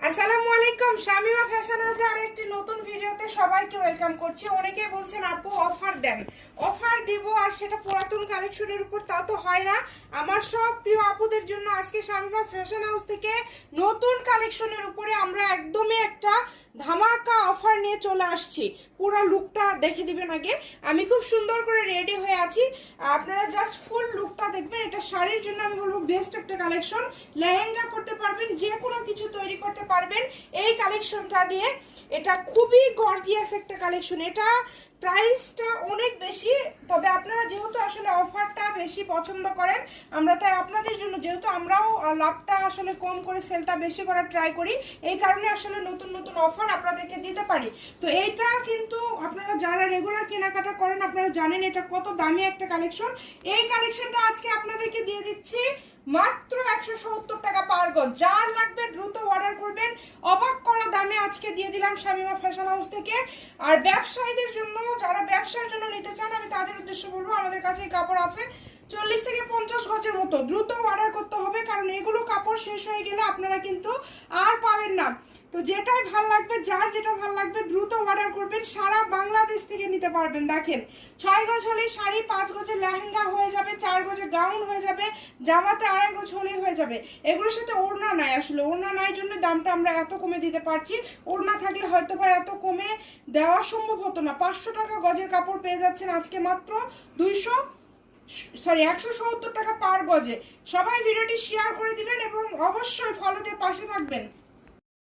আসসালামু আলাইকুম, শামিমা ফ্যাশন হাউসে আরেকটি নতুন ভিডিওতে সবাইকে ওয়েলকাম করছি। অনেকেই বলছেন আপু অফার দেন, অফার দিব আর সেটা পুরাতন কালেকশনের উপর, তা তো হয় না। আমার সব প্রিয় আপুদের জন্য আজকে শামিমা ফ্যাশন হাউস থেকে নতুন কালেকশনের উপরে আমরা একদমই একটা ধামাকা অফার নিয়ে চলে আসছি। পুরো লুকটা দেখে দিবেন আগে। আমি খুব সুন্দর করে রেডি হয়ে আছি, আপনারা জাস্ট ফুল লুকটা দেখবেন। এটা শাড়ির জন্য আমি বলবো বেস্ট একটা কালেকশন। লেহেঙ্গা করতে পারবেন, যে কোনো কিছু তৈরি করতে পারবেন এই কালেকশনটা দিয়ে। এটা খুবই গর্জিয়াস একটা কালেকশন। এটা প্রাইসটা অনেক বেশি, তবে আপনারা যেহেতু আসলে অফারটা বেশি পছন্দ করেন, আমরা তাই আপনাদের জন্য, যেহেতু আমরাও লাভটা আসলে কম করে সেলটা বেশি করার ট্রাই করি, এই কারণে আসলে নতুন নতুন অফার আপনাদেরকে দিতে পারি। তো এইটা কিন্তু আপনারা যারা রেগুলার কেনাকাটা করেন আপনারা জানেন এটা কত দামি একটা কালেকশন। এই কালেকশনটা আজকে আপনাদেরকে দিয়ে দিচ্ছি মাত্র 170 টাকা পার গজ। যার লাগবে দ্রুত অর্ডার করবেন, অবাক করা দামে আজকে দিয়ে দিলাম শামিমা ফ্যাশন হাউস থেকে। আর ব্যবসায়ীদের জন্য, যারা ব্যবসার জন্য নিতে চান, আমি তাদের উদ্দেশ্যে বলবো আমাদের কাছে এই কাপড় আছে 40 থেকে 50 গজের মতো। দ্রুত অর্ডার করতে হবে, কারণ এগুলো কাপড় শেষ হয়ে গেলে আপনারা কিন্তু আর পাবেন না। তো যেটাই ভাল লাগবে, যার যেটা ভাল লাগবে দ্রুত অর্ডার করবেন। সারা বাংলাদেশ থেকে নিতে পারবেন। দেখেন 6 গজ হলেই শাড়ি, 5 গজের লেহেঙ্গা হয়ে যাবে, 4 গজের গাউন হয়ে যাবে, জামাতে 2.5 গজ হলেই হয়ে যাবে। এগুলোর সাথে ওড়না নাই, আসলে ওড়না নাই জন্য দামটা আমরা এত কমে দিতে পারছি। ওড়না থাকলে হয়তো বা এত কমে দেওয়া সম্ভব হতো না। 500 টাকা গজের কাপড় পেয়ে যাচ্ছেন আজকে মাত্র 170 টাকা পার গজে। সবাই ভিডিওটি শেয়ার করে দিবেন এবং অবশ্যই ফলো দিয়ে পাশে থাকবেন।